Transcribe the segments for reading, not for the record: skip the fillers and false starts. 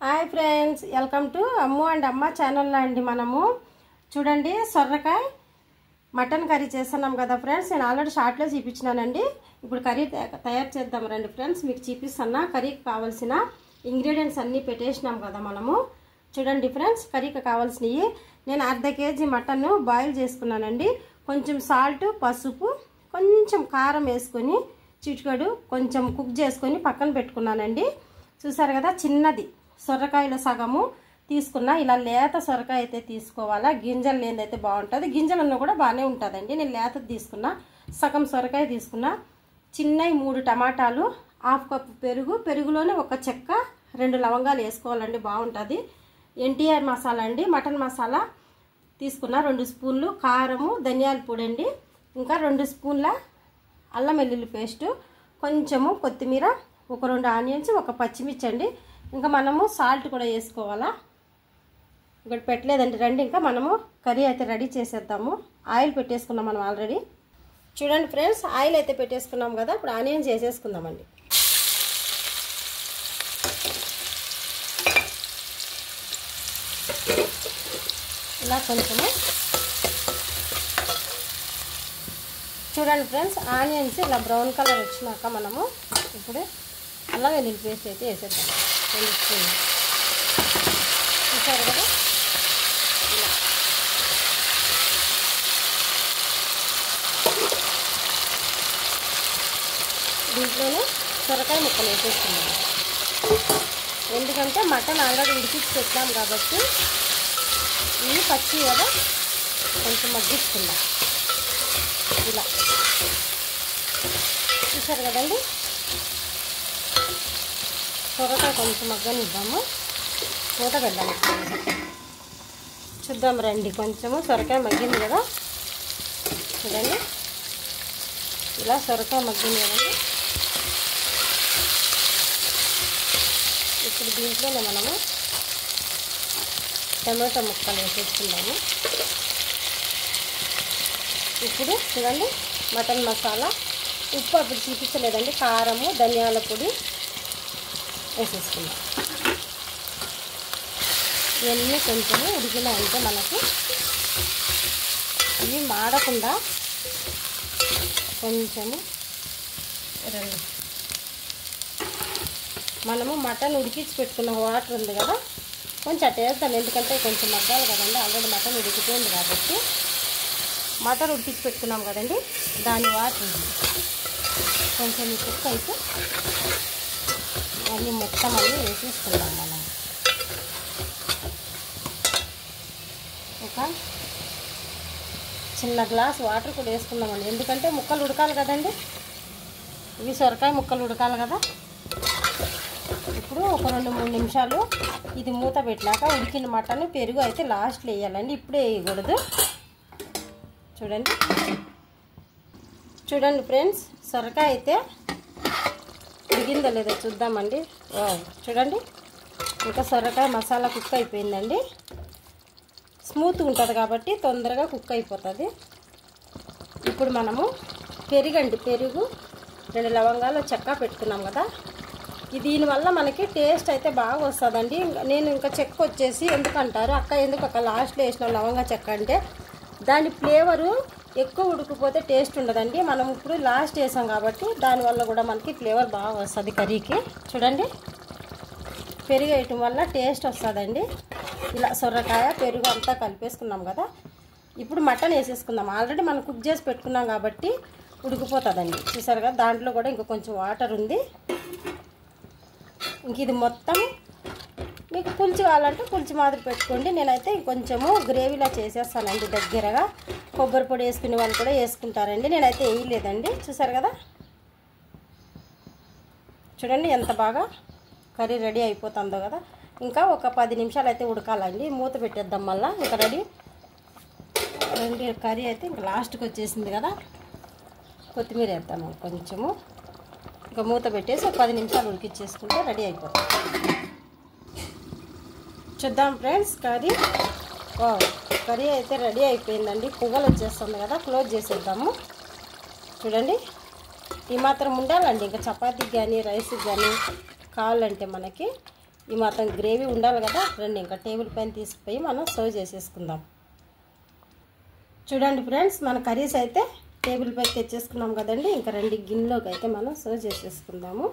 Hi friends, welcome to Ammu and అమ్మ channel అండి. మనము చూడండి సొరకాయ మటన్ కర్రీ చేస్తున్నాం కదా ఫ్రెండ్స్. నేను ఆల్రెడీ షార్ట్లో చూపించినానండి. ఇప్పుడు కర్రీ తయారు చేద్దాం రండి ఫ్రెండ్స్. మీకు చూపిస్తున్నా కర్రీకి కావాల్సిన ఇంగ్రీడియంట్స్ అన్నీ పెట్టేసినాం కదా మనము. చూడండి ఫ్రెండ్స్, కర్రీకి కావాల్సినవి నేను అర్ధ కేజీ మటన్ బాయిల్ చేసుకున్నానండి. కొంచెం సాల్ట్, పసుపు, కొంచెం కారం వేసుకొని చిటికెడు కొంచెం కుక్ చేసుకొని పక్కన పెట్టుకున్నానండి. చూసారు కదా, చిన్నది సొరకాయలో సగము తీసుకున్నా. ఇలా లేత సొరకాయ అయితే తీసుకోవాలా, గింజలు లేదైతే బాగుంటుంది. గింజలు ఉన్న కూడా బాగానే ఉంటుందండి. నేను లేతది తీసుకున్నా, సగం సొరకాయ తీసుకున్నా. చిన్నవి 3 టమాటాలు, హాఫ్ కప్పు పెరుగు, పెరుగులోనే ఒక చెక్క 2 లవంగాలు వేసుకోవాలండి, బాగుంటుంది. ఎన్టీఆర్ మసాలా అండి, మటన్ మసాలా తీసుకున్న 2 స్పూన్లు, కారము, ధనియాల పొడి అండి, ఇంకా 2 స్పూన్ల అల్లం వెల్లుల్లి పేస్టు, కొంచెము కొత్తిమీర, ఒక 2 ఆనియన్స్, ఒక పచ్చిమిర్చి అండి. ఇంకా మనము సాల్ట్ కూడా వేసుకోవాలా. ఇక్కడ పెట్టలేదండి. రండి ఇంకా మనము కర్రీ అయితే రెడీ చేసేద్దాము. ఆయిల్ పెట్టేసుకున్నాం మనం ఆల్రెడీ. చూడండి ఫ్రెండ్స్, ఆయిల్ అయితే పెట్టేసుకున్నాం కదా. ఇప్పుడు ఆనియన్స్ వేసేసుకుందామండి. ఇలా కొంచెము చూడండి ఫ్రెండ్స్, ఆనియన్స్ ఇలా బ్రౌన్ కలర్ వచ్చినాక మనము ఇప్పుడు అల్లం వెల్లుల్లి పేస్ట్ అయితే వేసేద్దాం. 2 స్పూన్లు చూసారు కదా. ఇలా దీంట్లోనే సొరకాయ ముక్కలు వేసేస్తున్నాము. ఎందుకంటే మటన్ ఆల్రెడీ ఉడికించి పెట్టాం కాబట్టి ఇవి పచ్చి కదా, కొంచెం మగ్గిస్తున్నాం. ఇలా చూసారు కదండి. సొరకాయ కొంచెం మగ్గనిద్దాము, మూత పెడదాము. చూద్దాం రండి. కొంచెము సొరకాయ మగ్గింది కదా, చూడండి. ఇలా సొరకాయ మగ్గింది కదండి. ఇప్పుడు దీంట్లోనే మనము టమాటో ముక్కలు వేసేసుకుందాము. ఇప్పుడు చూడండి, మటన్ మసాలా, ఉప్పు అప్పుడు చూపించలేదండి, కారము, ధనియాల పొడి వేసేసుకుందాం. ఇవన్నీ కొంచెము ఉడికినాయంటే మనకి ఇవి మాడకుండా కొంచెము రండి, మనము మటన్ ఉడికించి పెట్టుకున్న వాటర్ ఉంది కదా, కొంచెం అటు వేద్దాం. ఎందుకంటే కొంచెం మగ్గాలి కదండి, ఆల్రెడీ మటన్ ఉడికిపోయింది కాబట్టి. మటన్ ఉడికించి పెట్టుకున్నాం కదండి, దాని వాటర్ ఉంది కొంచెం కుక్ అయితే అన్నీ మొత్తం అన్నీ వేసేసుకుందాం మనం. ఒక చిన్న గ్లాస్ వాటర్ కూడా వేసుకుందామండి, ఎందుకంటే ముక్కలు ఉడకాలి కదండి. ఇవి సొరకాయ ముక్కలు ఉడకాలి కదా. ఇప్పుడు ఒక 2-3 నిమిషాలు ఇది మూత పెట్టినాక ఉడికిన మటన్, పెరుగు అయితే లాస్ట్లో వేయాలండి, ఇప్పుడే వేయకూడదు. చూడండి చూడండి ఫ్రెండ్స్, సొరకాయ అయితే ఉడికిందో లేదో చూద్దామండి. చూడండి, ఇంకా సొరకాయ మసాలా కుక్ అయిపోయిందండి. స్మూత్గా ఉంటుంది కాబట్టి తొందరగా కుక్ అయిపోతుంది. ఇప్పుడు మనము పెరుగండి, పెరుగు 2 లవంగాలు, చెక్క పెట్టుకున్నాం కదా. దీనివల్ల మనకి టేస్ట్ అయితే బాగా వస్తుందండి. నేను ఇంకా చెక్క వచ్చేసి ఎందుకంటారు అక్క, ఎందుకు అక్క లాస్ట్లో వేసిన లవంగా చెక్క అంటే, దాని ఫ్లేవరు ఎక్కువ ఉడికిపోతే టేస్ట్ ఉండదండి. మనం ఇప్పుడు లాస్ట్ వేసాం కాబట్టి దానివల్ల కూడా మనకి ఫ్లేవర్ బాగా వస్తుంది కర్రీకి. చూడండి, పెరుగు వేయటం వల్ల టేస్ట్ వస్తుందండి. ఇలా సొరకాయ, పెరుగు అంతా కలిపేసుకున్నాం కదా. ఇప్పుడు మటన్ వేసేసుకుందాం. ఆల్రెడీ మనం కుక్ చేసి పెట్టుకున్నాం కాబట్టి ఉడికిపోతుందండి. చూసారు కదా, దాంట్లో కూడా ఇంకా కొంచెం వాటర్ ఉంది. ఇంక ఇది మొత్తం మీకు పులుసు కావాలంటే పులుసు మాదిరి పెట్టుకోండి. నేనైతే కొంచెము గ్రేవీలా చేసేస్తానండి దగ్గరగా. కొబ్బరి పొడి వేసుకునే వాళ్ళు కూడా వేసుకుంటారండి, నేనైతే వేయలేదండి. చూసారు కదా, చూడండి ఎంత బాగా కర్రీ రెడీ అయిపోతుందో కదా. ఇంకా ఒక 10 నిమిషాలు అయితే ఉడకాలండి, మూత పెట్టేద్దాం. మళ్ళీ ఇంకా రెడీ కర్రీ అయితే ఇంకా లాస్ట్కి వచ్చేసింది కదా. కొత్తిమీర వేద్దాము కొంచెము, ఇంకా మూత పెట్టేసి ఒక 10 నిమిషాలు ఉడికిచ్చేసుకుంటే రెడీ అయిపోతుంది. చూద్దాం ఫ్రెండ్స్ కర్రీ. కర్రీ అయితే రెడీ అయిపోయిందండి, పువ్వులు వచ్చేస్తుంది కదా. క్లోజ్ చేసేద్దాము. చూడండి, ఈ మాత్రం ఉండాలండి. ఇంకా చపాతీకి కానీ రైస్కి కానీ కావాలంటే మనకి ఈ మాత్రం గ్రేవీ ఉండాలి కదా. రండి ఇంకా టేబుల్ పైన తీసుకుపోయి మనం సర్వ్ చేసేసుకుందాం. చూడండి ఫ్రెండ్స్, మన కర్రీస్ అయితే టేబుల్ పైకి తెచ్చేసుకున్నాం కదండి. ఇంకా రండి గిన్నెలోకి అయితే మనం సర్వ్ చేసేసుకుందాము.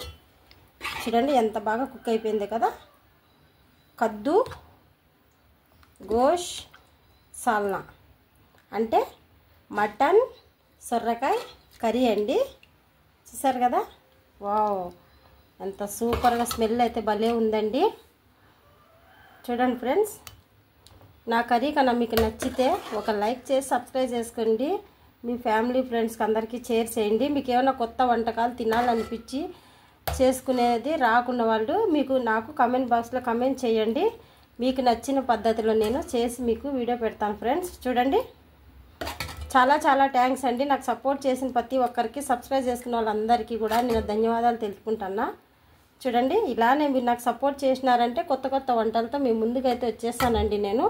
చూడండి ఎంత బాగా కుక్ అయిపోయింది కదా. కద్దు గోష్ సాల్నా అంటే మటన్ సొరకాయ కర్రీ అండి. చూసారు కదా, వావ్ ఎంత సూపర్గా స్మెల్ అయితే భలే ఉందండి. చూడండి ఫ్రెండ్స్, నా కర్రీ కన్నా మీకు నచ్చితే ఒక లైక్ చేసి సబ్స్క్రైబ్ చేసుకోండి. మీ ఫ్యామిలీ ఫ్రెండ్స్కి అందరికీ షేర్ చేయండి. మీకు ఏమైనా కొత్త వంటకాలు తినాలనిపించి చేసుకునేది రాకున్న వాళ్ళు నాకు కామెంట్ బాక్స్లో కామెంట్ చేయండి. మీకు నచ్చిన పద్ధతిలో నేను చేసి మీకు వీడియో పెడతాను ఫ్రెండ్స్. చూడండి, చాలా చాలా థ్యాంక్స్ అండి. నాకు సపోర్ట్ చేసిన ప్రతి ఒక్కరికి, సబ్స్క్రైబ్ చేసుకున్న వాళ్ళందరికీ కూడా నేను ధన్యవాదాలు తెలుపుకుంటున్నా. చూడండి, ఇలానే మీరు నాకు సపోర్ట్ చేసినారంటే కొత్త కొత్త వంటలతో మీ ముందుకైతే వచ్చేస్తానండి నేను.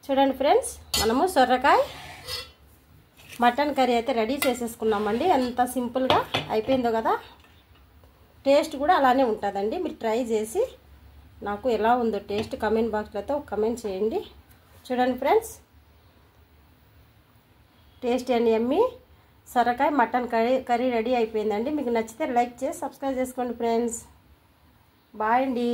చూడండి ఫ్రెండ్స్, మనము సొరకాయ మటన్ కర్రీ అయితే రెడీ చేసేసుకున్నామండి. ఎంత సింపుల్గా అయిపోయిందో కదా. టేస్ట్ కూడా అలానే ఉంటుందండి. మీరు ట్రై చేసి నాకు ఎలా ఉందో టేస్ట్ కామెంట్ బాక్స్లో కామెంట్ చేయండి. చూడండి ఫ్రెండ్స్, టేస్టీ అండ్ యమ్మీ సొరకాయ మటన్ కర్రీ రెడీ అయిపోయిందండి. మీకు నచ్చితే లైక్ చేసి సబ్స్క్రైబ్ చేసుకోండి ఫ్రెండ్స్. బాయ్ అండి.